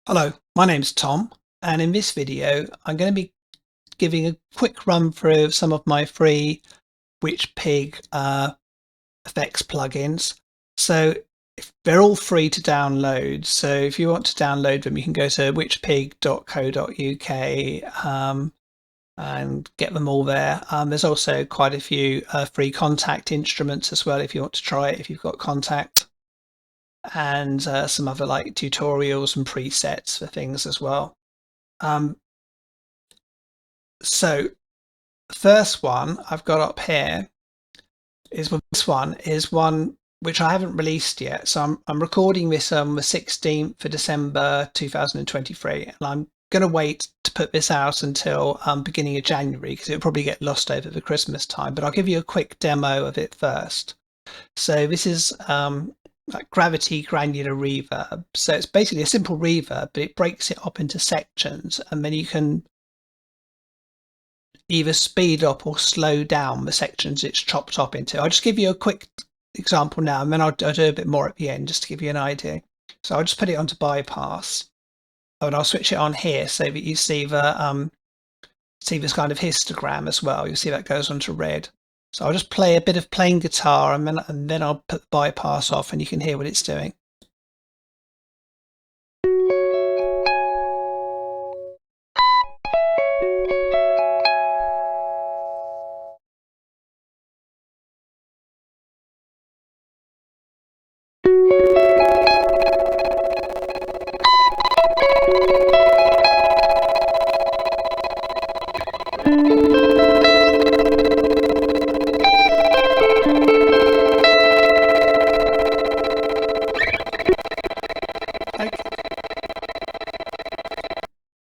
Hello, my name's Tom, and in this video, I'm going to be giving a quick run through of some of my free Witch Pig effects plugins. So they're all free to download. So if you want to download them, you can go to witchpig.co.uk and get them all there. There's also quite a few free contact instruments as well if you want to try it, if you've got contact, and some other like tutorials and presets for things as well. So the first one I've got up here is one which I haven't released yet. So I'm recording this on the 16th of December 2023, and I'm going to wait to put this out until beginning of January because it'll probably get lost over the Christmas time. But I'll give you a quick demo of it first. So this is like gravity granular reverb. So it's basically a simple reverb, but it breaks it up into sections, and then you can either speed up or slow down the sections it's chopped up into. I'll just give you a quick example now, and then I'll do a bit more at the end just to give you an idea. So I'll just put it onto bypass, and I'll switch it on here so that you see the this kind of histogram as well. You'll see that goes onto red. So I'll just play a bit of plain guitar, and then I'll put the bypass off, and you can hear what it's doing.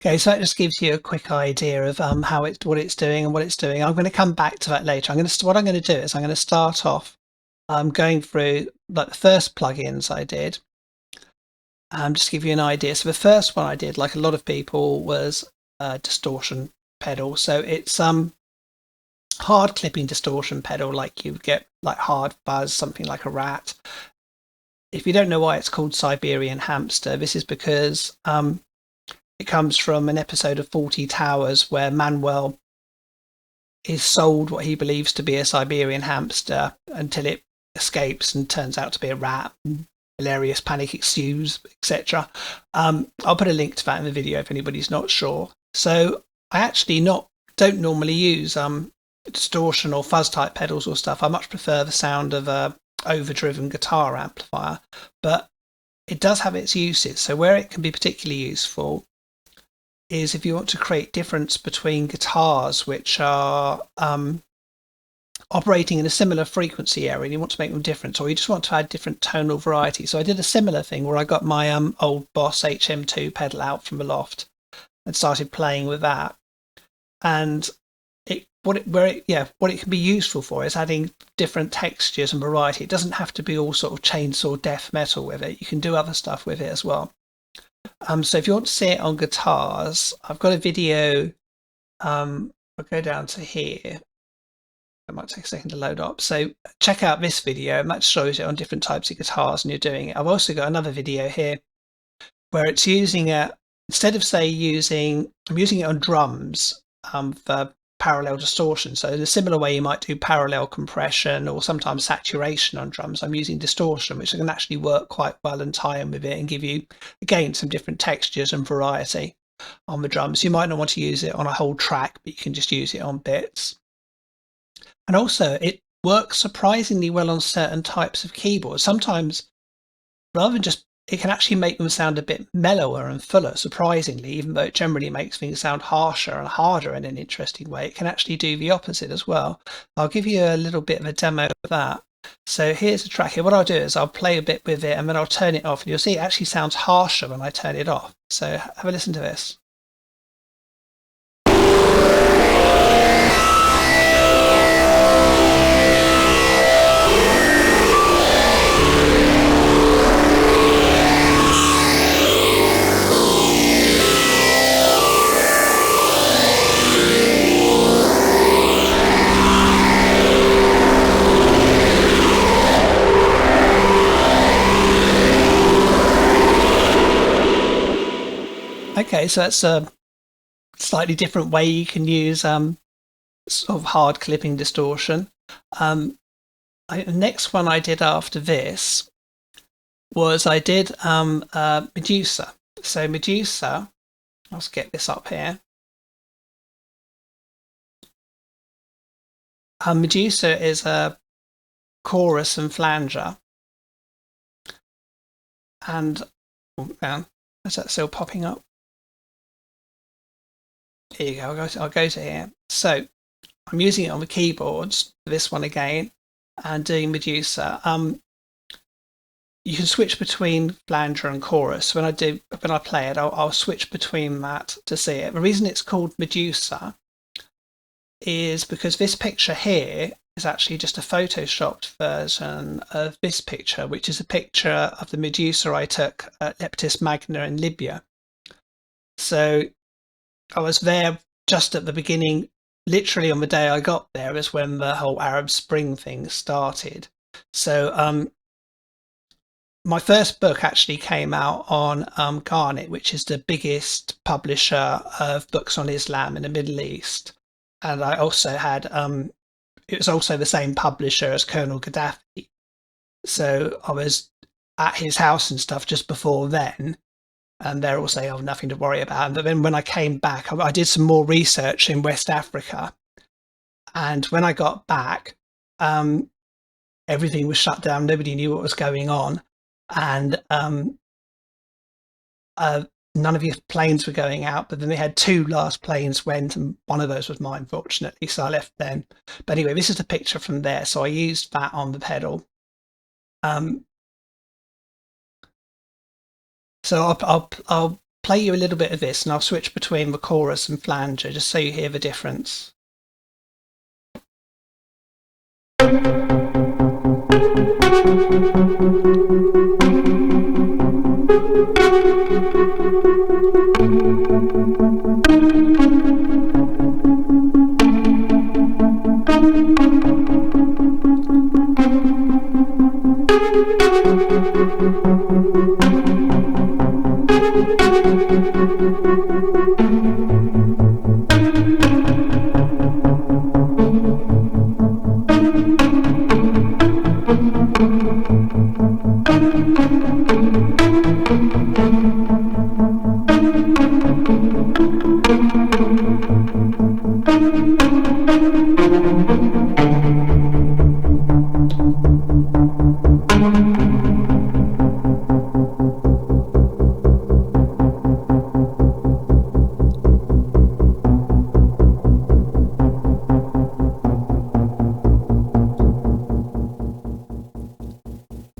Okay, so that just gives you a quick idea of what it's doing and what it's doing. I'm going to come back to that later. What I'm going to do is I'm going to start off going through like the first plugins I did. Just to give you an idea. So the first one I did, like a lot of people, was a distortion pedal. So it's hard clipping distortion pedal, like you would get like hard fuzz, something like a rat. If you don't know why it's called Siberian hamster, this is because it comes from an episode of 40 Towers where Manuel is sold what he believes to be a Siberian hamster until it escapes and turns out to be a rat. Hilarious panic ensues, etc. I'll put a link to that in the video if anybody's not sure. So I actually don't normally use distortion or fuzz type pedals or stuff. I much prefer the sound of a overdriven guitar amplifier, but it does have its uses. So where it can be particularly useful is if you want to create difference between guitars which are operating in a similar frequency area and you want to make them different, or you just want to add different tonal variety. So I did a similar thing where I got my old Boss HM2 pedal out from the loft and started playing with that. And what it can be useful for is adding different textures and variety. It doesn't have to be all sort of chainsaw death metal with it. You can do other stuff with it as well. So if you want to see it on guitars, I've got a video. I'll go down to here. It might take a second to load up. So check out this video, and that shows it on different types of guitars and you're doing it. I've also got another video here where it's using instead of I'm using it on drums for parallel distortion. So in a similar way you might do parallel compression or sometimes saturation on drums, I'm using distortion, which can actually work quite well and tie in with it and give you, again, some different textures and variety on the drums. You might not want to use it on a whole track, but you can just use it on bits. And also it works surprisingly well on certain types of keyboards. Sometimes, rather than just, it can actually make them sound a bit mellower and fuller, surprisingly, even though it generally makes things sound harsher and harder in an interesting way. It can actually do the opposite as well. I'll give you a little bit of a demo of that. So here's a track here. What I'll do is I'll play a bit with it and then I'll turn it off, and you'll see it actually sounds harsher when I turn it off. So have a listen to this. Okay, so that's a slightly different way you can use sort of hard clipping distortion. The next one I did after this was I did Medusa. So Medusa, let's get this up here. Medusa is a chorus and flanger. And is that still popping up? Here you go. I'll go to here. So I'm using it on the keyboards for this one again, and doing Medusa. You can switch between flanger and chorus. When I play it, I'll switch between that to see it. The reason it's called Medusa is because this picture here is actually just a photoshopped version of this picture, which is a picture of the Medusa I took at Leptis Magna in Libya. So I was there just at the beginning, literally on the day I got there is when the whole Arab Spring thing started. So my first book actually came out on Garnet, which is the biggest publisher of books on Islam in the Middle East. And I also had it was also the same publisher as Colonel Gaddafi. So I was at his house and stuff just before then. And they're all saying, oh, nothing to worry about. But then when I came back, I did some more research in West Africa. And when I got back, everything was shut down. Nobody knew what was going on. And none of the planes were going out, but then they had 2 last planes went, and one of those was mine, fortunately, so I left then. But anyway, this is a picture from there, so I used that on the pedal. So I'll play you a little bit of this, and I'll switch between the chorus and flanger, just so you hear the difference.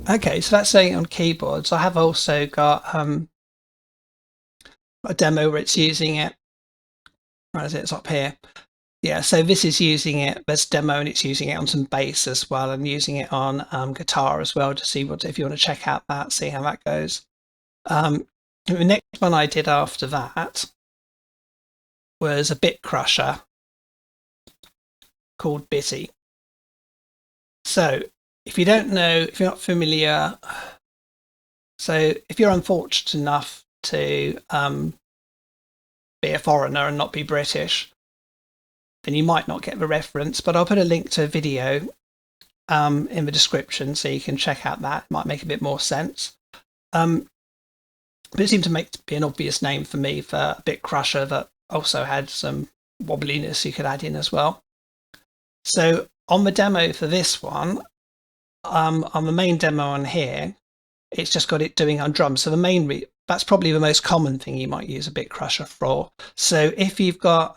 Okay, so that's saying on keyboards. I have also got a demo where it's using it. Where is it? It's up here. Yeah, so this is using it. There's demo, and it's using it on some bass as well, and using it on guitar as well to see if you want to check out that, see how that goes. The next one I did after that was a bit crusher called Bitty. So if you don't know, if you're not familiar, so if you're unfortunate enough to be a foreigner and not be British, then you might not get the reference, but I'll put a link to a video in the description so you can check out that. It might make a bit more sense. But it seemed to be an obvious name for me for a bit crusher that also had some wobbliness you could add in as well. So on the demo for this one, on the main demo on here, it's just got it doing on drums. So that's probably the most common thing you might use a bit crusher for. So if you've got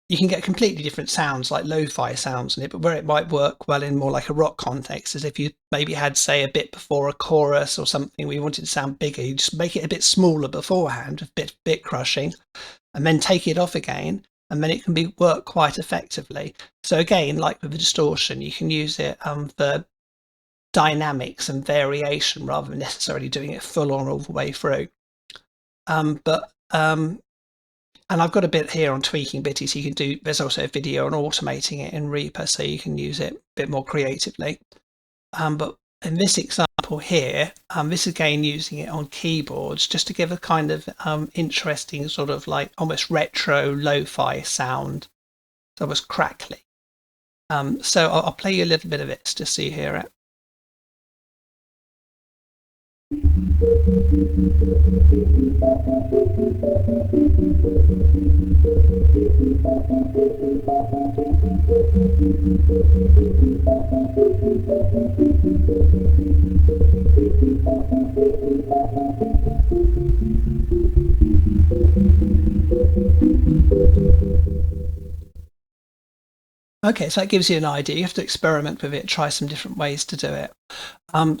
you can get completely different sounds, like lo-fi sounds in it, but where it might work well in more like a rock context is if you maybe had, say, a bit before a chorus or something where you wanted to sound bigger, you just make it a bit smaller beforehand with bit crushing, and then take it off again, and then it can work quite effectively. So again, like with the distortion, you can use it for dynamics and variation rather than necessarily doing it full on all the way through. And I've got a bit here on tweaking Bitty, so you can do, there's also a video on automating it in Reaper, so you can use it a bit more creatively. But in this example here, this is again using it on keyboards just to give a kind of interesting sort of like almost retro lo-fi sound. It's almost crackly. So I'll play you a little bit of it just so you hear it. Okay, so that gives you an idea. You have to experiment with it, try some different ways to do it.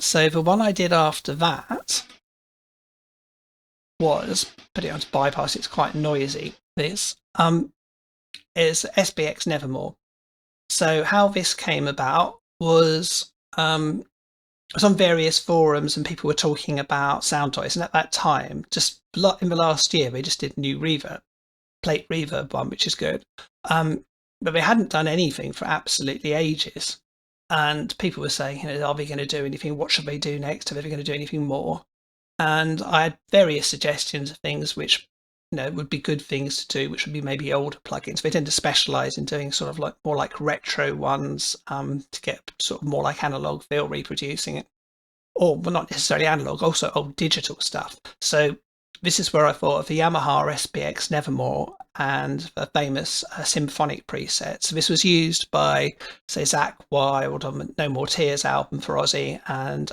So the one I did after that was put it onto bypass. It's quite noisy. This is SPX Nevermore. So how this came about was on various forums, and people were talking about sound toys. And at that time, just in the last year, they just did a new reverb, plate reverb one, which is good. But they hadn't done anything for absolutely ages. And people were saying, you know, are they going to do anything? What should they do next? Are they going to do anything more? And I had various suggestions of things which, you know, would be good things to do, which would be maybe older plugins. They tend to specialize in doing sort of like more like retro ones to get sort of more like analog feel reproducing it. Or, well, not necessarily analog, also old digital stuff. So this is where I thought of the Yamaha SPX Nevermore and the famous symphonic preset. So this was used by, say, Zakk Wylde on No More Tears album for Ozzy, and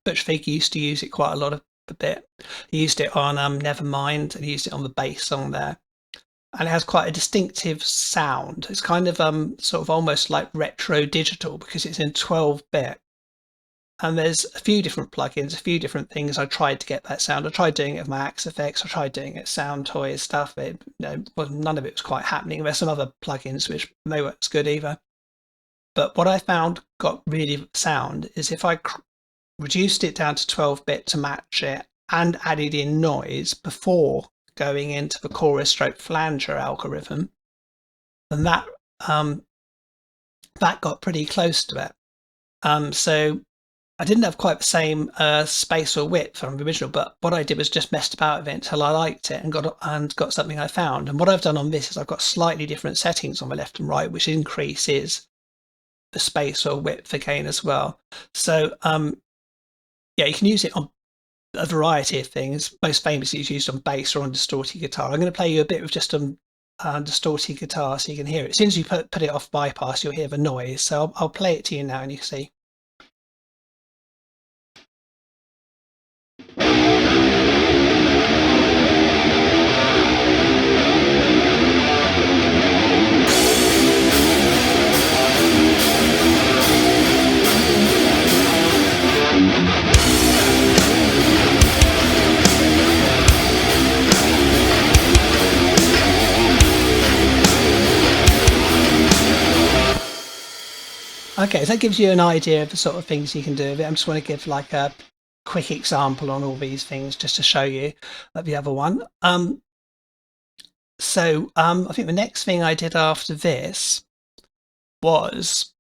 Butch Vig used to use it quite a bit. He used it on Nevermind, and he used it on the bass song there. And it has quite a distinctive sound. It's kind of sort of almost like retro digital because it's in 12-bit. And there's a few different plugins, a few different things I tried to get that sound. I tried doing it with my Axe effects. I tried doing it Sound Toys stuff. None of it was quite happening. There's some other plugins which they weren't as good either. But what I found got really sound is if I reduced it down to 12-bit to match it and added in noise before going into the chorus stroke flanger algorithm, and that got pretty close to it. So I didn't have quite the same space or width from the original, but what I did was just messed about with it until I liked it and got something I found. And what I've done on this is I've got slightly different settings on the left and right, which increases the space or width again as well. So yeah, you can use it on a variety of things. Most famously, it's used on bass or on distorted guitar. I'm going to play you a bit of just on distorted guitar so you can hear it. As soon as you put it off bypass, you'll hear the noise. So I'll play it to you now and you can see. Okay, so that gives you an idea of the sort of things you can do with it. I just want to give like a quick example on all these things just to show you like the other one. So I think the next thing I did after this was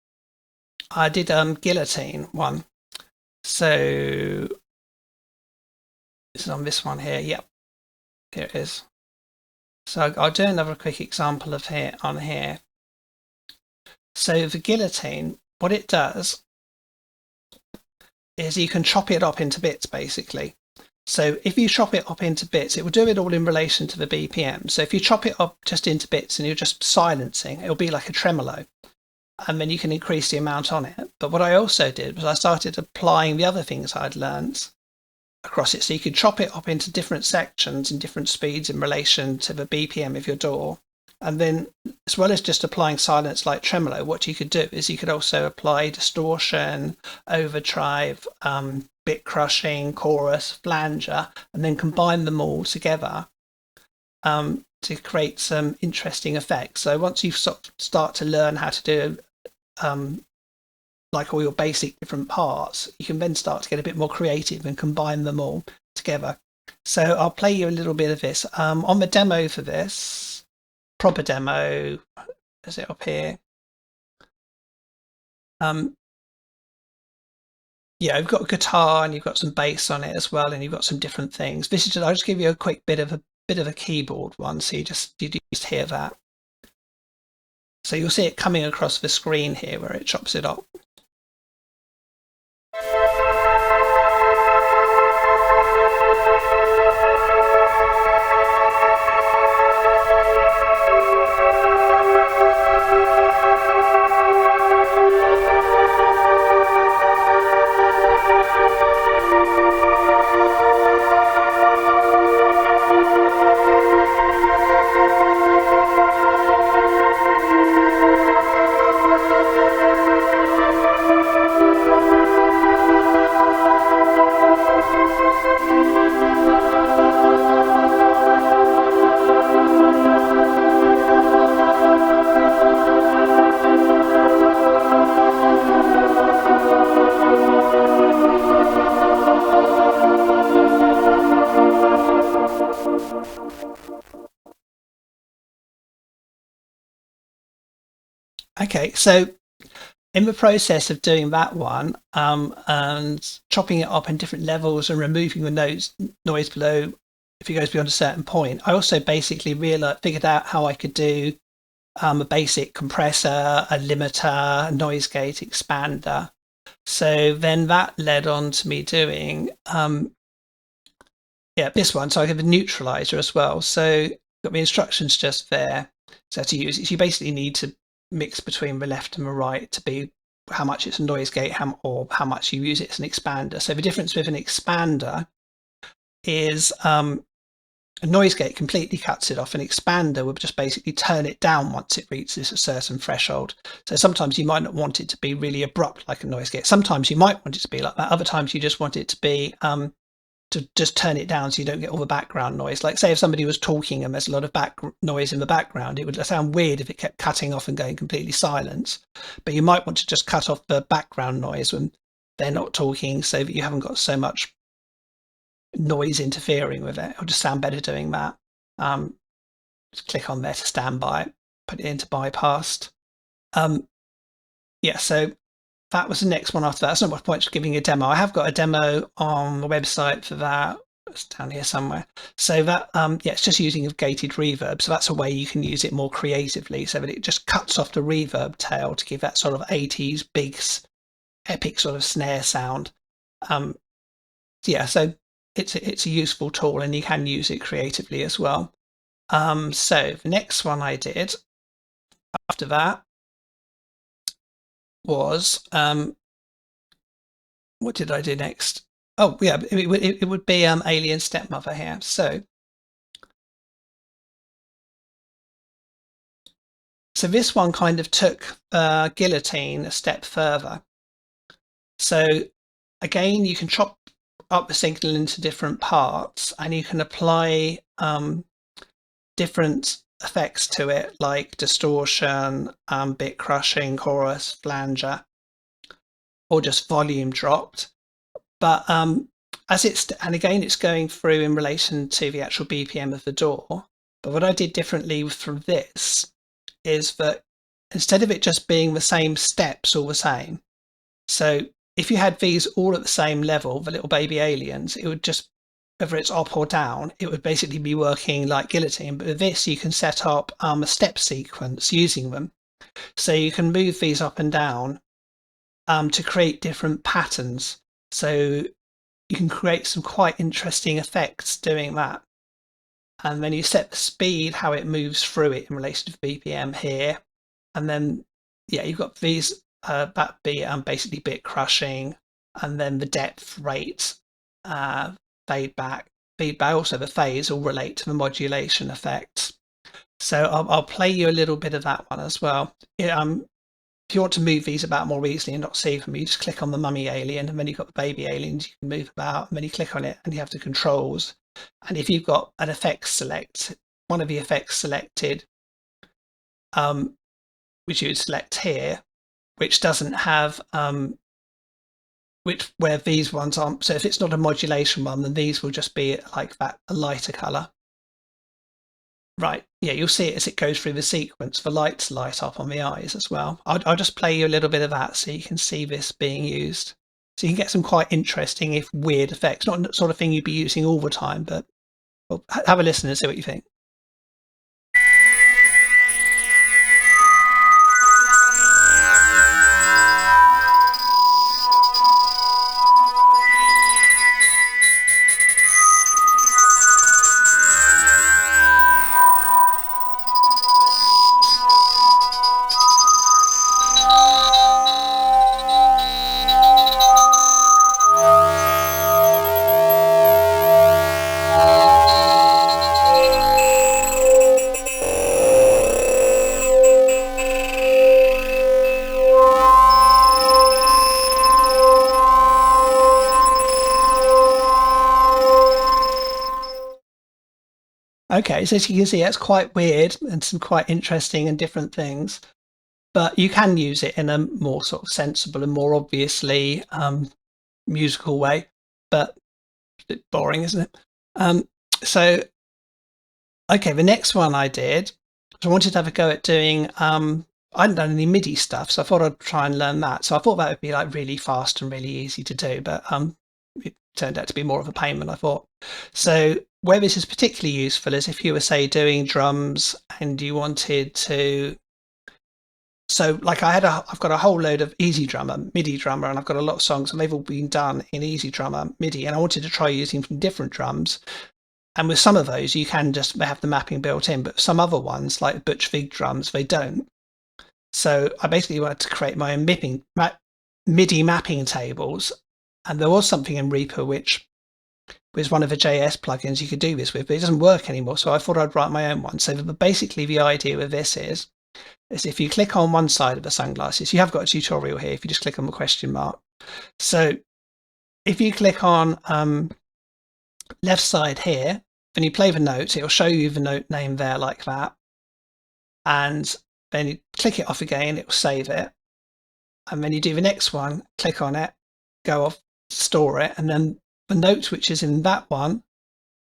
I did Guillotine one. So this is on this one here. Yep, here it is. So I'll do another quick example of on here. So the Guillotine, what it does is you can chop it up into bits basically. So if you chop it up into bits, it will do it all in relation to the BPM. So if you chop it up just into bits and you're just silencing, it'll be like a tremolo. And then you can increase the amount on it. But what I also did was I started applying the other things I'd learned across it. So you could chop it up into different sections and different speeds in relation to the BPM of your DAW. And then, as well as just applying silence like tremolo, what you could do is you could also apply distortion, overdrive, bit crushing, chorus, flanger, and then combine them all together to create some interesting effects. So once you start to learn how to do like all your basic different parts, you can then start to get a bit more creative and combine them all together. So I'll play you a little bit of this. On the demo for this, proper demo, is it up here? Yeah, you've got a guitar and you've got some bass on it as well, and you've got some different things. This is just, I'll just give you a quick bit of a keyboard one, so you just hear that. So you'll see it coming across the screen here where it chops it up. Okay, so in the process of doing that one and chopping it up in different levels and removing the noise below if it goes beyond a certain point, I also basically figured out how I could do a basic compressor, a limiter, a noise gate, expander. So then that led on to me doing this one. So I have a neutralizer as well. So got the instructions just there. So to use it, you basically need to mix between the left and the right to be how much it's a noise gate or how much you use it as an expander. So the difference with an expander is a noise gate completely cuts it off. An expander would just basically turn it down once it reaches a certain threshold. So sometimes you might not want it to be really abrupt like a noise gate. Sometimes you might want it to be like that. Other times you just want it to be to just turn it down so you don't get all the background noise. Like say if somebody was talking and there's a lot of noise in the background, it would sound weird if it kept cutting off and going completely silent. But you might want to just cut off the background noise when they're not talking so that you haven't got so much noise interfering with it. It'll just sound better doing that. Just click on there to stand by, put it into bypassed. So that was the next one after that. That's not much point giving a demo. I have got a demo on the website for that. It's down here somewhere. So that it's just using a gated reverb. So that's a way you can use it more creatively, so that it just cuts off the reverb tail to give that sort of 80s big epic sort of snare sound. So it's a useful tool and you can use it creatively as well. So the next one I did after that was what did I do next? Oh yeah, it would be Alien Stepmother here. So this one kind of took Guillotine a step further. So again, you can chop up the signal into different parts and you can apply different effects to it, like distortion, bit crushing, chorus, flanger, or just volume dropped. But it's going through in relation to the actual BPM of the DAW. But what I did differently from this is that instead of it just being the same steps all the same, so if you had these all at the same level, the little baby aliens, it would just, whether it's up or down, it would basically be working like Guillotine. But with this, you can set up a step sequence using them. So you can move these up and down to create different patterns. So you can create some quite interesting effects doing that. And then you set the speed, how it moves through it in relation to BPM here. And then, you've got these, that be basically bit crushing, and then the depth, rate, fade back, feedback, also the phase all relate to the modulation effects. So I'll play you a little bit of that one as well. If you want to move these about more easily and not see them, you just click on the mummy alien and then you've got the baby aliens you can move about, and then you click on it and you have the controls. And if you've got an effect select, one of the effects selected, which you would select here, which doesn't have where these ones aren't. So if it's not a modulation one, then these will just be like that, a lighter color. Right, you'll see it as it goes through the sequence. The lights light up on the eyes as well. I'll just play you a little bit of that so you can see this being used. So you can get some quite interesting, if weird, effects. Not the sort of thing you'd be using all the time, but well, have a listen and see what you think. Okay, so as you can see, that's quite weird and some quite interesting and different things. But you can use it in a more sort of sensible and more obviously musical way. But it's a bit boring, isn't it? So, okay, the next one I did, I wanted to have a go at doing. I hadn't done any Midi stuff, so I thought I'd try and learn that. So I thought that would be like really fast and really easy to do, but it turned out to be more of a pain than I thought. So where this is particularly useful is if you were, say, doing drums and you wanted to. So like I've got a whole load of Easy Drummer, Midi drummer, and I've got a lot of songs and they've all been done in Easy Drummer Midi, and I wanted to try using from different drums. And with some of those, you can just have the mapping built in, but some other ones, like Witch Pig drums, they don't. So I basically wanted to create my own MIDI mapping tables, and there was something in Reaper which was one of the JS plugins you could do this with, but it doesn't work anymore. So I thought I'd write my own one. So basically the idea with this is if you click on one side of the sunglasses, you have got a tutorial here if you just click on the question mark. So if you click on left side here, and you play the note, it'll show you the note name there like that. And then you click it off again, it will save it. And then you do the next one, click on it, go off, store it, and then the note which is in that one,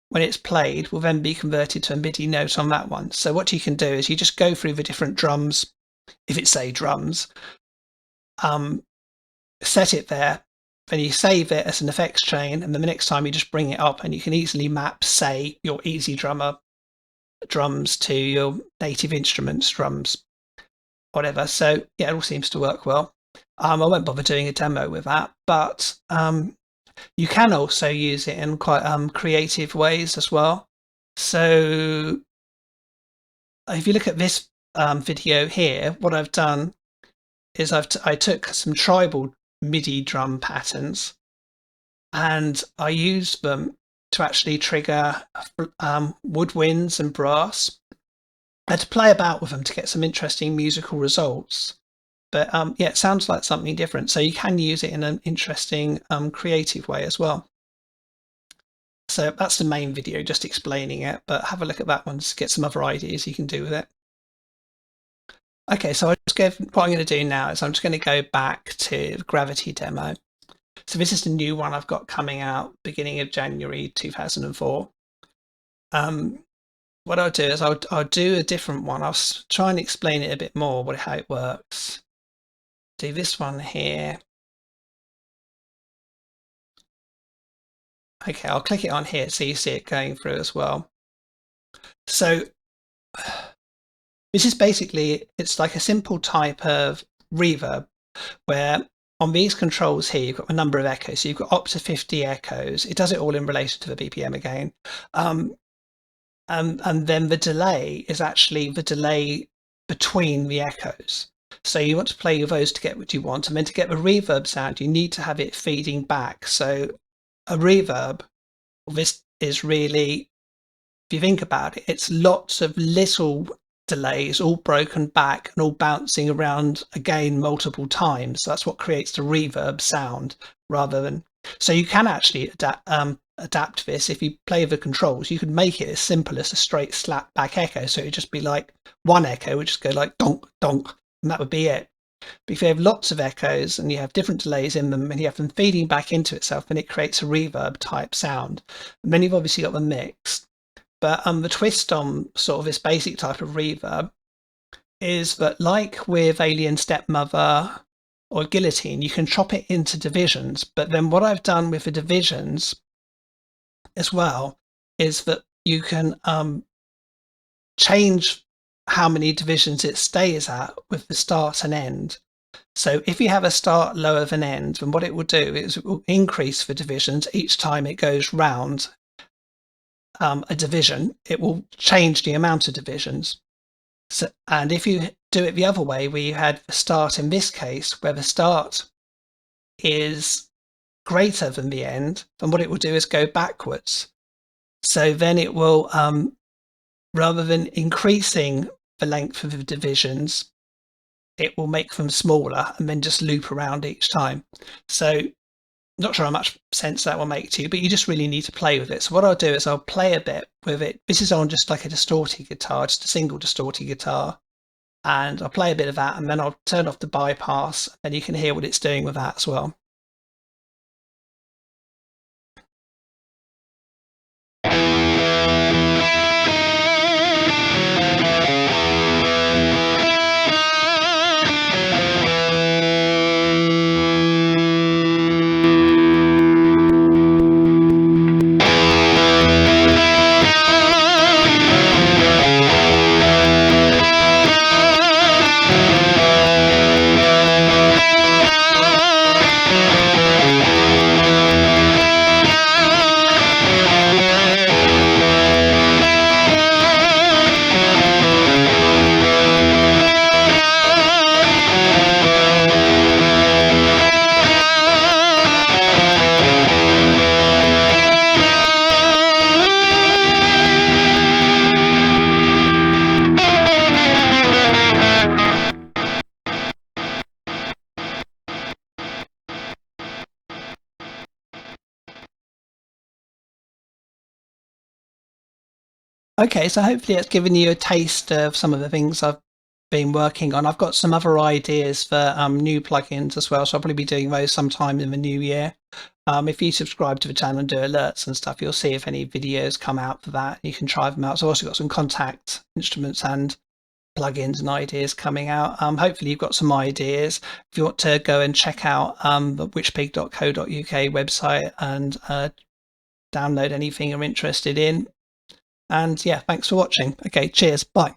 when it's played, will then be converted to a MIDI note on that one. So what you can do is you just go through the different drums, if it's say drums, set it there, then you save it as an effects chain, and then the next time you just bring it up and you can easily map, say, your Easy Drummer drums to your native instruments drums, whatever. So yeah, it all seems to work well. I won't bother doing a demo with that, but you can also use it in quite creative ways as well. So if you look at this video here, what I've done is I took some tribal Midi drum patterns and I used them to actually trigger woodwinds and brass. I had to play about with them to get some interesting musical results. But yeah, it sounds like something different. So you can use it in an interesting, creative way as well. So that's the main video, just explaining it. But have a look at that one to get some other ideas you can do with it. Okay, so what I'm going to do now is I'm just going to go back to the Gravity demo. So this is the new one I've got coming out beginning of January 2004. What I'll do is I'll do a different one. I'll try and explain it a bit more, how it works. Do this one here. Okay, I'll click it on here so you see it going through as well. So this is basically, it's like a simple type of reverb where on these controls here, you've got a number of echoes. So you've got up to 50 echoes. It does it all in relation to the BPM again. And then the delay is actually the delay between the echoes. So you want to play those to get what you want. And then to get the reverb sound, you need to have it feeding back. So a reverb, this is really, if you think about it, it's lots of little delays all broken back and all bouncing around again multiple times. So that's what creates the reverb sound rather than, so you can actually adapt this. If you play the controls, you could make it as simple as a straight slap back echo. So it'd just be like one echo would just go like donk, donk, and that would be it. But if you have lots of echoes and you have different delays in them and you have them feeding back into itself, then it creates a reverb type sound. And then you've obviously got the mix. But the twist on sort of this basic type of reverb is that, like with Alien Stepmother or Guillotine, you can chop it into divisions. But then what I've done with the divisions as well is that you can change how many divisions it stays at with the start and end. So if you have a start lower than end, then what it will do is it will increase the divisions each time it goes round a division. It will change the amount of divisions. So, and if you do it the other way, where you had the start in this case, where the start is greater than the end, then what it will do is go backwards. So then it will, rather than increasing the length of the divisions, it will make them smaller and then just loop around each time. So not sure how much sense that will make to you, but you just really need to play with it. So what I'll do is I'll play a bit with it. This is on just like a distorted guitar, just a single distorted guitar. And I'll play a bit of that, and then I'll turn off the bypass, and you can hear what it's doing with that as well. Okay, so hopefully it's given you a taste of some of the things I've been working on. I've got some other ideas for new plugins as well, so I'll probably be doing those sometime in the new year. If you subscribe to the channel and do alerts and stuff, you'll see if any videos come out for that. You can try them out. So I've also got some contact instruments and plugins and ideas coming out. Hopefully you've got some ideas. If you want to go and check out the witchpig.co.uk website and download anything you're interested in. And yeah, thanks for watching. Okay, cheers. Bye.